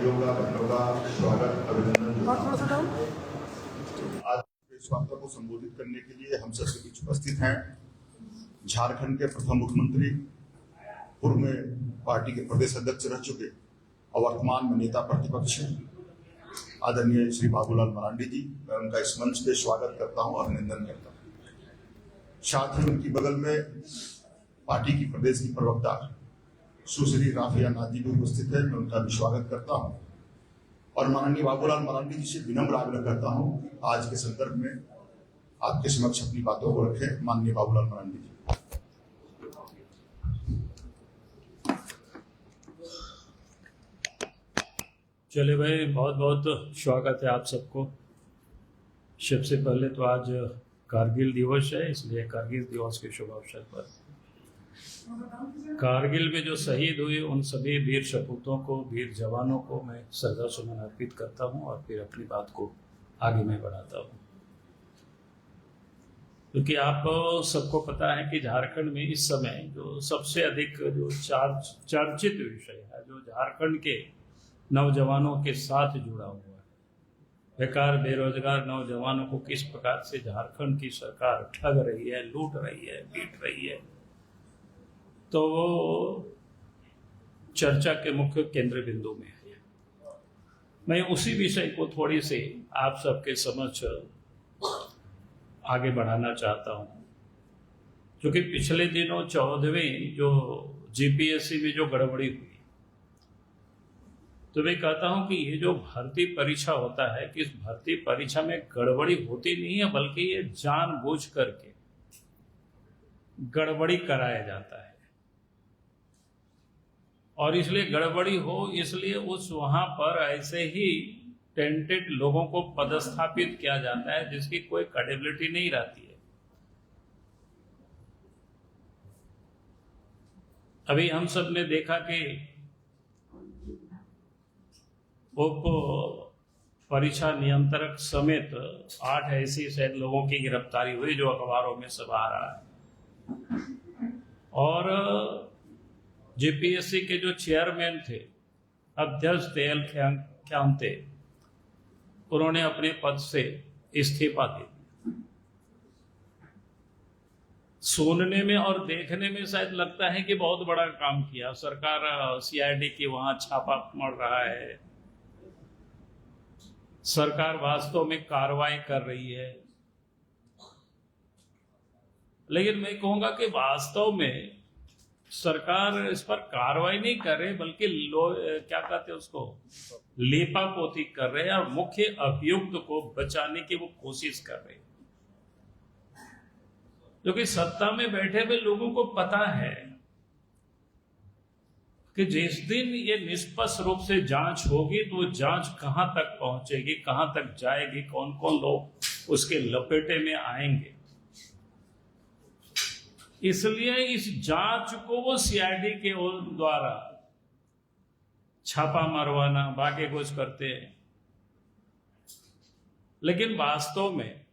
भाइयों का, बहनों का स्वागत, अभिनंदन। आज इस वार्ता को संबोधित करने के लिए हम सबके बीच उपस्थित हैं झारखंड के प्रथम मुख्यमंत्री, पूर्व में पार्टी के प्रदेश अध्यक्ष रह चुके और वर्तमान में नेता प्रतिपक्ष आदरणीय श्री बाबूलाल मरांडी जी। मैं उनका इस मंच पे स्वागत करता हूं, अभिनंदन करता हूं। साथ ही उनकी बगल में पार्टी की प्रदेश की प्रवक्ता सुश्री राफिया नाथ जी भी उपस्थित है। मैं उनका भी स्वागत करता हूं और माननीय बाबूलाल मरांडी जी से विनम्र आग्रह करता हूं आज के संदर्भ में आपके समक्ष अपनी बातों को रखें। माननीय बाबूलाल मरांडी जी। चले भाई, बहुत बहुत स्वागत है आप सबको। सबसे पहले तो आज कारगिल दिवस है, इसलिए कारगिल दिवस के शुभ अवसर पर कारगिल में जो शहीद हुए उन सभी वीर सपूतों को, वीर जवानों को मैं श्रद्धा सुमन अर्पित करता हूं और फिर अपनी बात को आगे मैं बढ़ाता हूं। क्योंकि आप सबको पता है कि झारखंड में इस समय जो सबसे अधिक जो चर्चित विषय है, जो झारखंड के नौजवानों के साथ जुड़ा हुआ है, बेकार बेरोजगार नौजवानों को किस प्रकार से झारखंड की सरकार ठग रही है, लूट रही है, पीट रही है, तो वो चर्चा के मुख्य केंद्र बिंदु में है। मैं उसी विषय को थोड़ी सी आप सबके समक्ष आगे बढ़ाना चाहता हूं। क्योंकि पिछले दिनों 14वीं जो जीपीएससी में जो गड़बड़ी हुई, तो मैं कहता हूं कि ये जो भर्ती परीक्षा होता है कि इस भर्ती परीक्षा में गड़बड़ी होती नहीं है, बल्कि ये जानबूझ करके गड़बड़ी कराया जाता है। और इसलिए गड़बड़ी हो, इसलिए उस वहां पर ऐसे ही टेंटेड लोगों को पदस्थापित किया जाता है जिसकी कोई क्रेडिबिलिटी नहीं रहती है। अभी हम सब ने देखा कि उप परीक्षा नियंत्रक समेत 8 ऐसी शायद लोगों की गिरफ्तारी हुई, जो अखबारों में सब आ रहा है। और जीपीएससी के जो चेयरमैन थे, अध्यक्ष थे एल ख्यांते, उन्होंने अपने पद से इस्तीफा दे दिया। सुनने में और देखने में शायद लगता है कि बहुत बड़ा काम किया सरकार, सीआईडी की वहां छापा मर रहा है, सरकार वास्तव में कार्रवाई कर रही है। लेकिन मैं कहूंगा कि वास्तव में सरकार इस पर कार्रवाई नहीं कर रही, बल्कि क्या कहते हैं उसको, लेपापोती कर रहे हैं और मुख्य अभियुक्त को बचाने की वो कोशिश कर रहे हैं। क्योंकि सत्ता में बैठे हुए लोगों को पता है कि जिस दिन ये निष्पक्ष रूप से जांच होगी तो जांच कहां तक पहुंचेगी, कहां तक जाएगी, कौन कौन लोग उसके लपेटे में आएंगे। इसलिए इस जांच को वो सीआईडी के द्वारा छापा मरवाना, बाकी कुछ करते हैं। लेकिन वास्तव में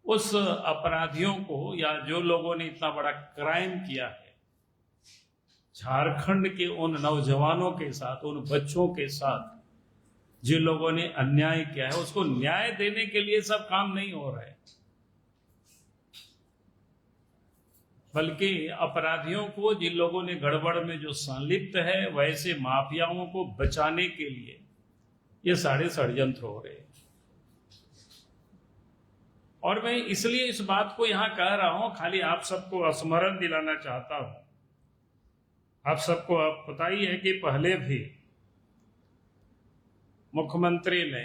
उस अपराधियों को या जो लोगों ने इतना बड़ा क्राइम किया है, झारखंड के उन नौजवानों के साथ, उन बच्चों के साथ जिन लोगों ने अन्याय किया है, उसको न्याय देने के लिए सब काम नहीं हो रहा है, बल्कि अपराधियों को, जिन लोगों ने गड़बड़ में जो संलिप्त है, वैसे माफियाओं को बचाने के लिए ये सारे षड्यंत्र हो रहे हैं। और मैं इसलिए इस बात को यहां कह रहा हूं, खाली आप सबको स्मरण दिलाना चाहता हूं। आप सबको अब पता ही है कि पहले भी मुख्यमंत्री ने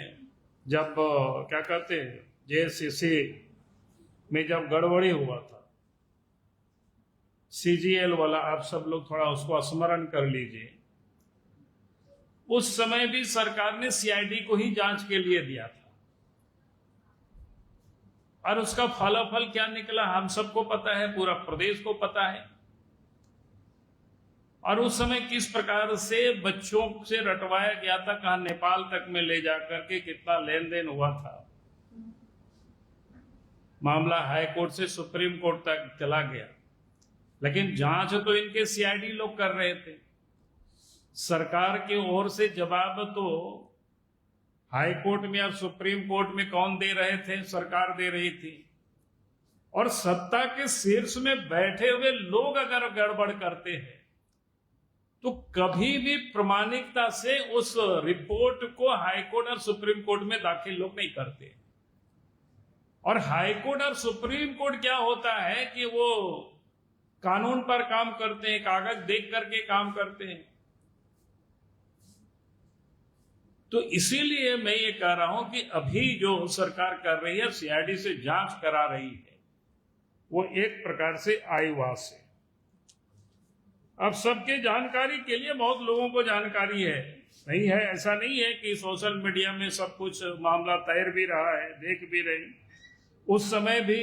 जब क्या कहते हैं जेसीसी में जब गड़बड़ी हुआ था, सीजीएल वाला, आप सब लोग थोड़ा उसको स्मरण कर लीजिए। उस समय भी सरकार ने सीआईडी को ही जांच के लिए दिया था और उसका फलाफल क्या निकला हम सबको पता है, पूरा प्रदेश को पता है। और उस समय किस प्रकार से बच्चों से रटवाया गया था, कहां नेपाल तक में ले जाकर के कितना लेन देन हुआ था। मामला हाई कोर्ट से सुप्रीम कोर्ट तक चला गया, लेकिन जांच तो इनके सीआईडी लोग कर रहे थे। सरकार की ओर से जवाब तो हाई कोर्ट में और सुप्रीम कोर्ट में कौन दे रहे थे? सरकार दे रही थी। और सत्ता के शीर्ष में बैठे हुए लोग अगर गड़बड़ करते हैं तो कभी भी प्रामाणिकता से उस रिपोर्ट को हाई कोर्ट और सुप्रीम कोर्ट में दाखिल लोग नहीं करते। और हाई कोर्ट और सुप्रीम कोर्ट क्या होता है कि वो कानून पर काम करते हैं, कागज देख करके काम करते हैं। तो इसीलिए मैं ये कह रहा हूं कि अभी जो सरकार कर रही है, सीआईडी से जांच करा रही है, वो एक प्रकार से आईवास है। अब सबके जानकारी के लिए बहुत लोगों को जानकारी है, नहीं है ऐसा नहीं है कि सोशल मीडिया में सब कुछ मामला तैर भी रहा है, देख भी रही। उस समय भी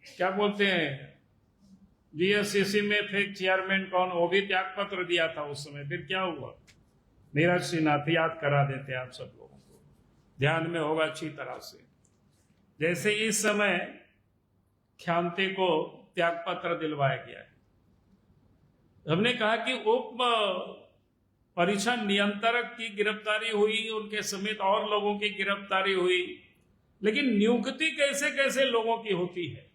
क्या बोलते हैं, जीएससीसी में थे चेयरमैन कौन, वो भी त्याग पत्र दिया था उस समय। फिर क्या हुआ? नीरज सिन्हा थे, याद करा देते आप सब लोगों को, ध्यान में होगा अच्छी तरह से। जैसे इस समय ख्यामते को त्याग पत्र दिलवाया गया है। हमने कहा कि उप परीक्षा नियंत्रक की गिरफ्तारी हुई, उनके समेत और लोगों की गिरफ्तारी हुई, लेकिन नियुक्ति कैसे कैसे लोगों की होती है।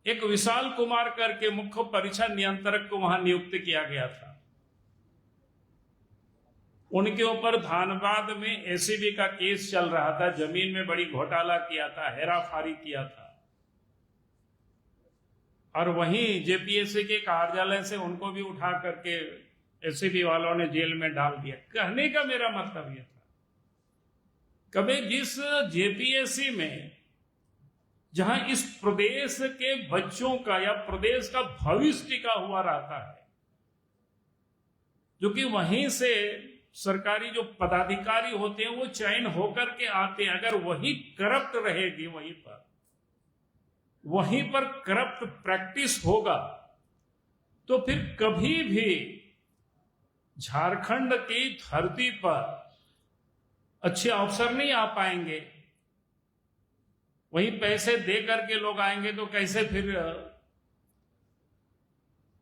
एक विशाल कुमार करके मुख्य परीक्षा नियंत्रक को वहां नियुक्त किया गया था। उनके ऊपर धानबाद में एसीबी का केस चल रहा था, जमीन में बड़ी घोटाला किया था, हेराफेरी किया था। और वहीं जेपीएससी के कार्यालय से उनको भी उठा करके एसीबी वालों ने जेल में डाल दिया। कहने का मेरा मतलब यह था, कभी जिस जेपीएससी में जहां इस प्रदेश के बच्चों का या प्रदेश का भविष्य टिका हुआ रहता है, जो कि वहीं से सरकारी जो पदाधिकारी होते हैं वो चयन होकर के आते हैं, अगर वही करप्ट रहेगी, वहीं पर करप्ट प्रैक्टिस होगा, तो फिर कभी भी झारखंड की धरती पर अच्छे अवसर नहीं आ पाएंगे। वहीं पैसे दे करके लोग आएंगे तो कैसे फिर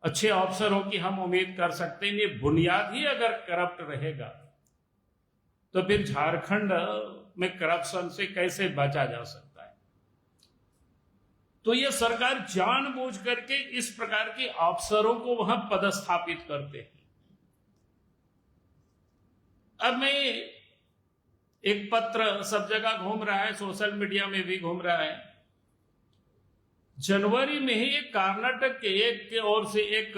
अच्छे अवसरों की हम उम्मीद कर सकते हैं? ये बुनियाद ही अगर करप्ट रहेगा तो फिर झारखंड में करप्शन से कैसे बचा जा सकता है? तो ये सरकार जानबूझ करके इस प्रकार के अफसरों को वहां पदस्थापित करते हैं। अब मैं एक पत्र सब जगह घूम रहा है, सोशल मीडिया में भी घूम रहा है। जनवरी में ही एक कर्नाटक के एक के ओर से एक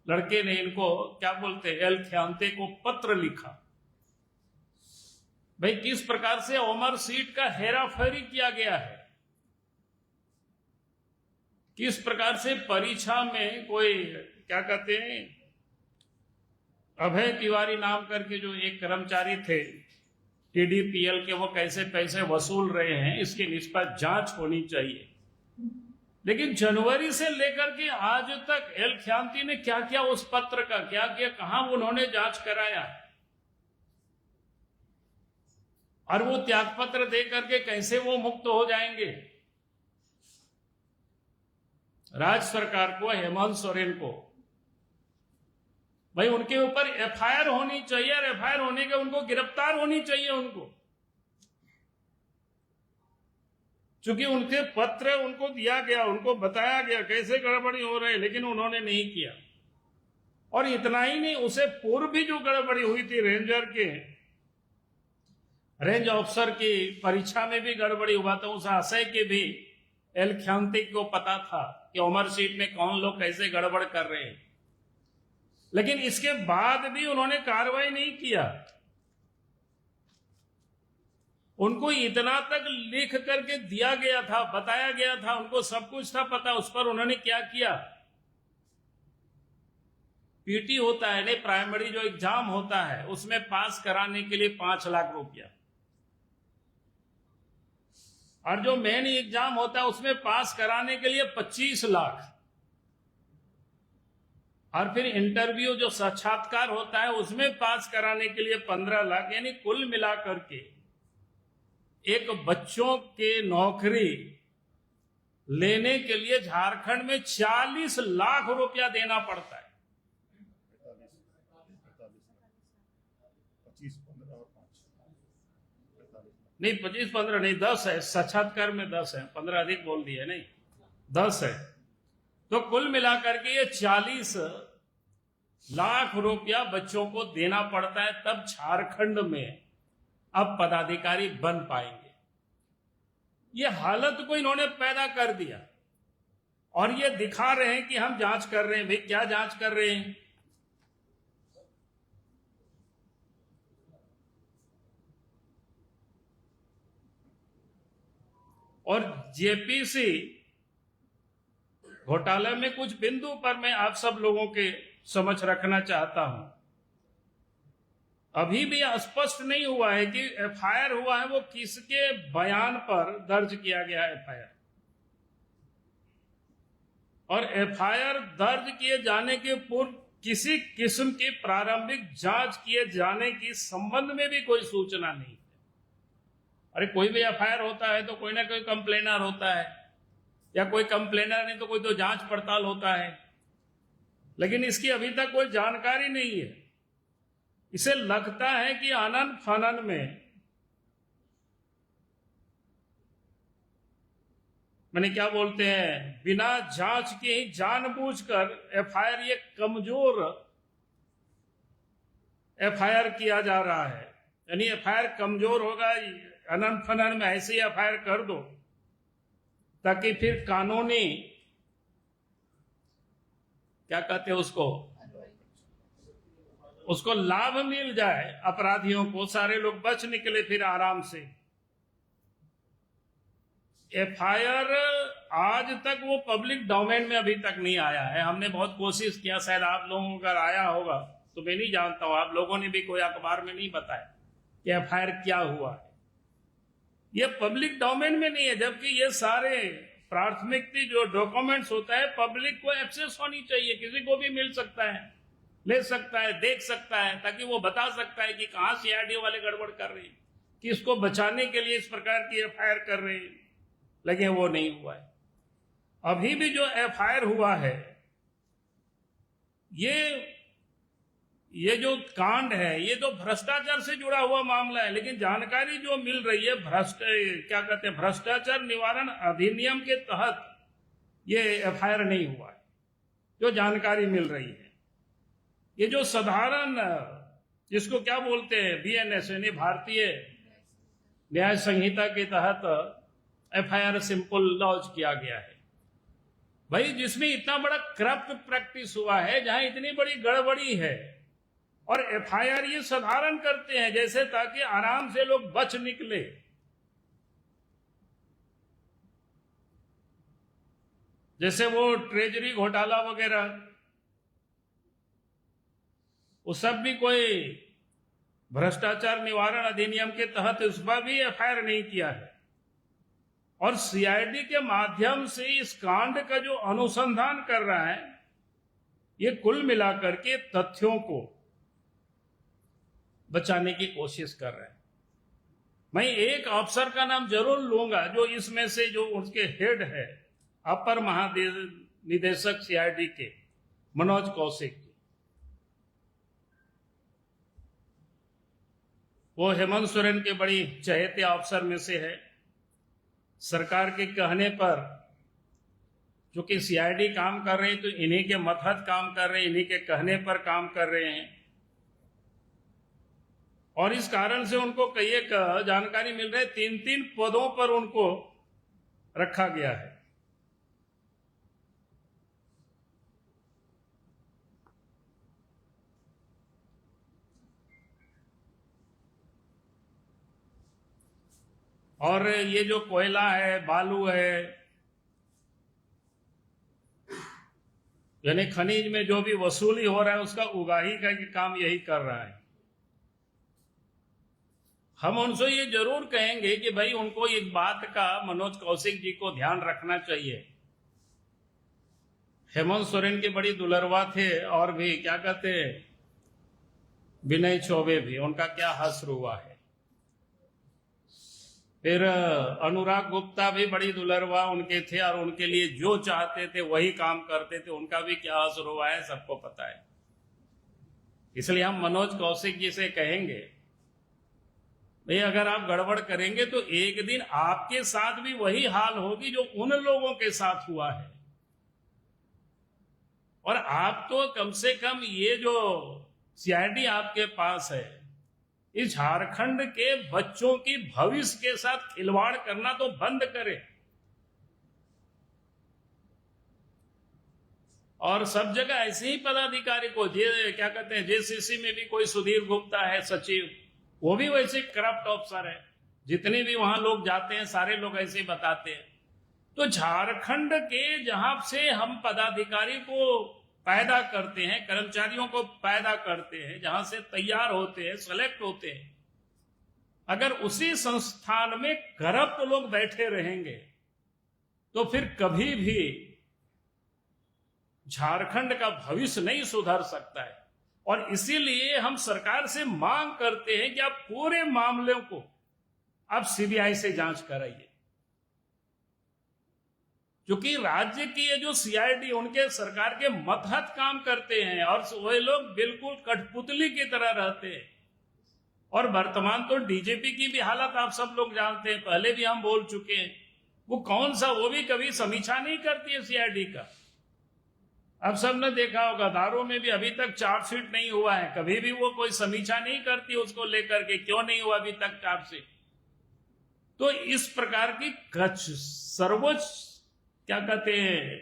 लड़के ने, इनको क्या बोलते हैं, एल ख्यांते को पत्र लिखा। भाई किस प्रकार से ओमर सीट का हेराफेरी किया गया है, किस प्रकार से परीक्षा में कोई क्या कहते हैं, अभय तिवारी नाम करके जो एक कर्मचारी थे टीडीपीएल के, वो कैसे पैसे वसूल रहे हैं, इसकी निष्पक्ष जांच होनी चाहिए। लेकिन जनवरी से लेकर के आज तक एल ख्यांती ने क्या किया, उस पत्र का क्या किया, कहां उन्होंने जांच कराया, और वो त्याग पत्र दे करके कैसे वो मुक्त हो जाएंगे? राज्य सरकार को, हेमंत सोरेन को, भाई उनके ऊपर एफआईआर होनी चाहिए, और एफआईआर होने के उनको गिरफ्तार होनी चाहिए उनको, क्योंकि उनके पत्र उनको दिया गया, उनको बताया गया कैसे गड़बड़ी हो रही है, लेकिन उन्होंने नहीं किया। और इतना ही नहीं, उसे पूर्व भी जो गड़बड़ी हुई थी रेंजर के, रेंज ऑफिसर की परीक्षा में भी गड़बड़ी हुआ था, उस आशय के भी एल ख्यांती को पता था कि उमर सीट में कौन लोग कैसे गड़बड़ कर रहे हैं, लेकिन इसके बाद भी उन्होंने कार्रवाई नहीं किया। उनको इतना तक लिख करके दिया गया था, बताया गया था, उनको सब कुछ था पता, उस पर उन्होंने क्या किया? पीटी होता है, नहीं प्राइमरी जो एग्जाम होता है, उसमें पास कराने के लिए 5 लाख रुपया, और जो मेन एग्जाम होता है उसमें पास कराने के लिए 25 लाख, और फिर इंटरव्यू जो साक्षात्कार होता है उसमें पास कराने के लिए 15 लाख, यानी कुल मिलाकर के एक बच्चों के नौकरी लेने के लिए झारखंड में 40 लाख रुपया देना पड़ता है। 25, 15 और 5, 45 नहीं 25-15 नहीं, 10 है। साक्षात्कार में 10 है, 15 अधिक बोल दिए, नहीं 10 है। तो कुल मिलाकर के ये 40 लाख रुपया बच्चों को देना पड़ता है, तब झारखंड में अब पदाधिकारी बन पाएंगे। ये हालत को इन्होंने पैदा कर दिया और ये दिखा रहे हैं कि हम जांच कर रहे हैं। भाई क्या जांच कर रहे हैं? और जेपीसी घोटाले में कुछ बिंदु पर मैं आप सब लोगों के समझ रखना चाहता हूं। अभी भी स्पष्ट नहीं हुआ है कि एफआईआर हुआ है वो किसके बयान पर दर्ज किया गया एफआईआर, और एफआईआर दर्ज किए जाने के पूर्व किसी किस्म की प्रारंभिक जांच किए जाने की संबंध में भी कोई सूचना नहीं है। अरे कोई भी एफआईआर होता है तो कोई ना कोई कंप्लेनर होता है, या कोई कंप्लेनर नहीं तो कोई तो जांच पड़ताल होता है, लेकिन इसकी अभी तक कोई जानकारी नहीं है। इसे लगता है कि आनन फानन में मैंने क्या बोलते हैं, बिना जांच के ही जानबूझकर एफआईआर, ये कमजोर एफआईआर किया जा रहा है। यानी एफआईआर कमजोर होगा, अनन फनन में ऐसे ही एफआईआर कर दो ताकि फिर कानूनी क्या कहते हैं उसको लाभ मिल जाए अपराधियों को, सारे लोग बच निकले फिर आराम से। एफआईआर आज तक वो पब्लिक डोमेन में अभी तक नहीं आया है। हमने बहुत कोशिश किया, शायद आप लोगों का आया होगा तो मैं नहीं जानता हूं, आप लोगों ने भी कोई अखबार में नहीं बताया कि एफआईआर क्या हुआ है। ये पब्लिक डोमेन में नहीं है, जबकि ये सारे प्राथमिकता जो डॉक्यूमेंट्स होता है पब्लिक को एक्सेस होनी चाहिए, किसी को भी मिल सकता है, ले सकता है, देख सकता है, ताकि वो बता सकता है कि कहां सीआईडी वाले गड़बड़ कर रहे हैं, कि इसको बचाने के लिए इस प्रकार की एफआईआर कर रहे हैं। लेकिन वो नहीं हुआ है। अभी भी जो एफआईआर हुआ है, ये जो कांड है ये तो भ्रष्टाचार से जुड़ा हुआ मामला है, लेकिन जानकारी जो मिल रही है भ्रष्टाचार निवारण अधिनियम के तहत ये एफआईआर नहीं हुआ है, जो जानकारी मिल रही है। ये जो साधारण जिसको क्या बोलते हैं बीएनएस यानी भारतीय न्याय संहिता के तहत एफआईआर सिंपल लॉन्च किया गया है। भाई जिसमें इतना बड़ा करप्ट प्रैक्टिस हुआ है, जहां इतनी बड़ी गड़बड़ी है, और एफआईआर ये साधारण करते हैं जैसे ताकि आराम से लोग बच निकले। जैसे वो ट्रेजरी घोटाला वगैरह, वो सब भी कोई भ्रष्टाचार निवारण अधिनियम के तहत उस पर भी एफआईआर नहीं किया है। और सीआईडी के माध्यम से इस कांड का जो अनुसंधान कर रहा है, ये कुल मिलाकर के तथ्यों को बचाने की कोशिश कर रहे हैं। मैं एक अफसर का नाम जरूर लूंगा जो इसमें से जो उसके हेड है, अपर महानिदेशक सीआईडी के मनोज कौशिक, वो हेमंत सोरेन के बड़ी चहेते अफसर में से है। सरकार के कहने पर चूंकि सीआईडी काम कर रहे हैं तो इन्हीं के मतहत काम कर रहे हैं, इन्हीं के कहने पर काम कर रहे हैं, और इस कारण से उनको कई एक जानकारी मिल रही है, 3-3 पदों पर उनको रखा गया है। और ये जो कोयला है, बालू है, यानी खनिज में जो भी वसूली हो रहा है उसका उगाही का काम यही कर रहा है। हम उनसे ये जरूर कहेंगे कि भाई उनको एक बात का मनोज कौशिक जी को ध्यान रखना चाहिए। हेमंत सोरेन के बड़ी दुलरवा थे, और भी क्या कहते विनय चौबे भी, उनका क्या हश्र हुआ है। फिर अनुराग गुप्ता भी बड़ी दुलरवा उनके थे, और उनके लिए जो चाहते थे वही काम करते थे, उनका भी क्या असर हुआ है सबको पता है। इसलिए हम मनोज कौशिक जी से कहेंगे, भाई अगर आप गड़बड़ करेंगे तो एक दिन आपके साथ भी वही हाल होगी जो उन लोगों के साथ हुआ है। और आप तो कम से कम ये जो सीआईडी आपके पास है, इस झारखंड के बच्चों की भविष्य के साथ खिलवाड़ करना तो बंद करें। और सब जगह ऐसे ही पदाधिकारी को, क्या कहते हैं, जेसीसी में भी कोई सुधीर गुप्ता है सचिव, वो भी वैसे करप्ट ऑफिसर है। जितने भी वहां लोग जाते हैं सारे लोग ऐसे ही बताते हैं। तो झारखंड के जहां से हम पदाधिकारी को पैदा करते हैं, कर्मचारियों को पैदा करते हैं, जहां से तैयार होते हैं, सेलेक्ट होते हैं, अगर उसी संस्थान में करप्ट लोग बैठे रहेंगे तो फिर कभी भी झारखंड का भविष्य नहीं सुधर सकता है। और इसीलिए हम सरकार से मांग करते हैं कि आप पूरे मामले को आप सीबीआई से जांच कराइए, क्योंकि राज्य की ये जो सीआईडी उनके सरकार के मतहत काम करते हैं और वे लोग बिल्कुल कठपुतली की तरह रहते हैं। और वर्तमान तो डीजीपी की भी हालत आप सब लोग जानते हैं, पहले भी हम बोल चुके हैं। वो कौन सा, वो भी कभी समीक्षा नहीं करती है सीआईडी का। अब सबने देखा होगा दारू में भी अभी तक चार्जशीट नहीं हुआ है, कभी भी वो कोई समीक्षा नहीं करती उसको लेकर के, क्यों नहीं हुआ अभी तक चार्जशीट। तो इस प्रकार की सर्वोच्च, क्या कहते हैं,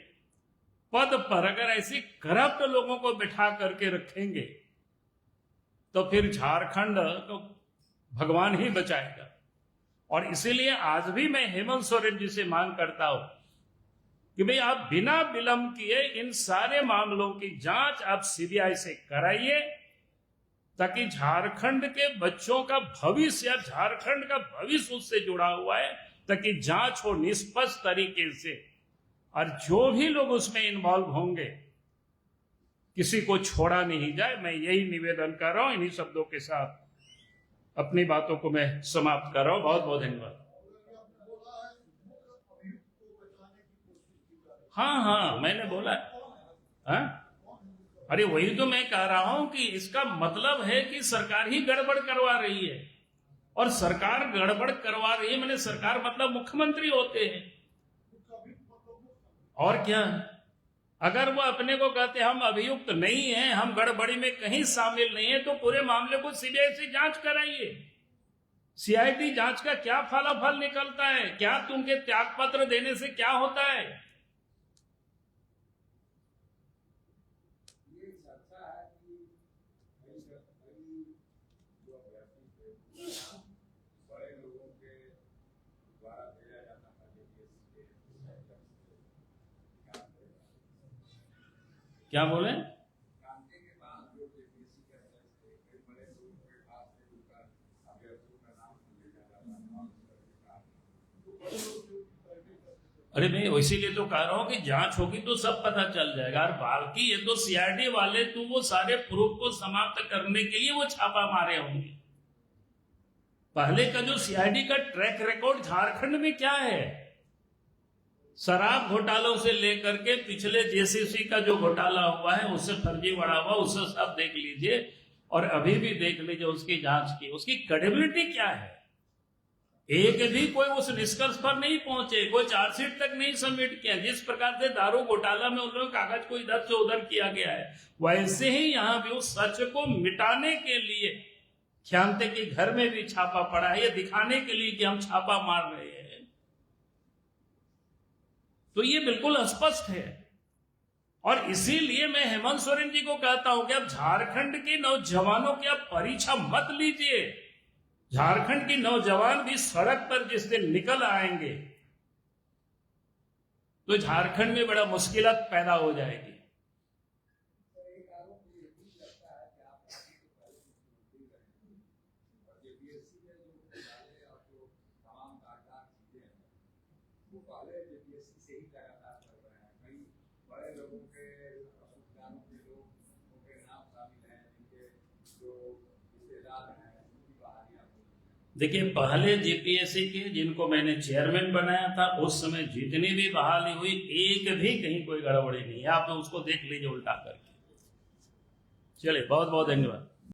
पद पर अगर ऐसी करप्ट लोगों को बिठा करके रखेंगे तो फिर झारखंड को भगवान ही बचाएगा। और इसीलिए आज भी मैं हेमंत सोरेन जी से मांग करता हूं कि भाई आप बिना विलंब किए इन सारे मामलों की जांच आप सीबीआई से कराइए, ताकि झारखंड के बच्चों का भविष्य या झारखंड का भविष्य उससे जुड़ा हुआ है, ताकि जांच हो निष्पक्ष तरीके से। और जो भी लोग उसमें इन्वॉल्व होंगे किसी को छोड़ा नहीं जाए। मैं यही निवेदन कर रहा हूं। इन्हीं शब्दों के साथ अपनी बातों को मैं समाप्त कर रहा हूं। बहुत बहुत धन्यवाद। हाँ, मैंने बोला है। अरे वही तो मैं कह रहा हूं कि इसका मतलब है कि सरकार ही गड़बड़ करवा रही है। और सरकार गड़बड़ करवा रही है मैंने, सरकार मतलब मुख्यमंत्री होते हैं और क्या। अगर वो अपने को कहते हम अभियुक्त नहीं हैं, हम गड़बड़ी में कहीं शामिल नहीं है, तो पूरे मामले को सीबीआई से जांच कराइए। सीआईडी जांच का क्या फलाफल निकलता है, क्या तुमके त्याग पत्र देने से क्या होता है। क्या बोले? अरे मैं इसीलिए तो कह रहा हूं कि जांच होगी तो सब पता चल जाएगा। और बाकी ये तो सीआईडी वाले तो वो सारे प्रूफ को समाप्त करने के लिए वो छापा मारे होंगे। पहले का जो सीआईडी का ट्रैक रिकॉर्ड झारखंड में क्या है, शराब घोटालों से लेकर के पिछले जेसीसी का जो घोटाला हुआ है, उससे फर्जीवाड़ा हुआ, उससे सब देख लीजिए और अभी भी देख लीजिए उसकी जांच की, उसकी क्रेडिबिलिटी क्या है। एक भी कोई उस निष्कर्ष पर नहीं पहुंचे, कोई चार्जशीट तक नहीं सबमिट किया। जिस प्रकार से दारू घोटाला में उन्होंने कागज को इधर से उधर किया गया है, वैसे ही यहां भी उस सच को मिटाने के लिए ख्यान्ते के घर में भी छापा पड़ा है, ये दिखाने के लिए कि हम छापा मार रहे हैं। तो ये बिल्कुल स्पष्ट है। और इसीलिए मैं हेमंत सोरेन जी को कहता हूं कि अब झारखंड के नौजवानों की आप परीक्षा मत लीजिए। झारखंड के नौजवान भी सड़क पर जिस दिन निकल आएंगे तो झारखंड में बड़ा मुश्किलात पैदा हो जाएगी। देखिए, पहले जेपीएससी के जिनको मैंने चेयरमैन बनाया था, उस समय जितनी भी बहाली हुई एक भी कहीं कोई गड़बड़ी नहीं है। आप तो उसको देख लीजिए उल्टा करके। चलिए, बहुत बहुत धन्यवाद।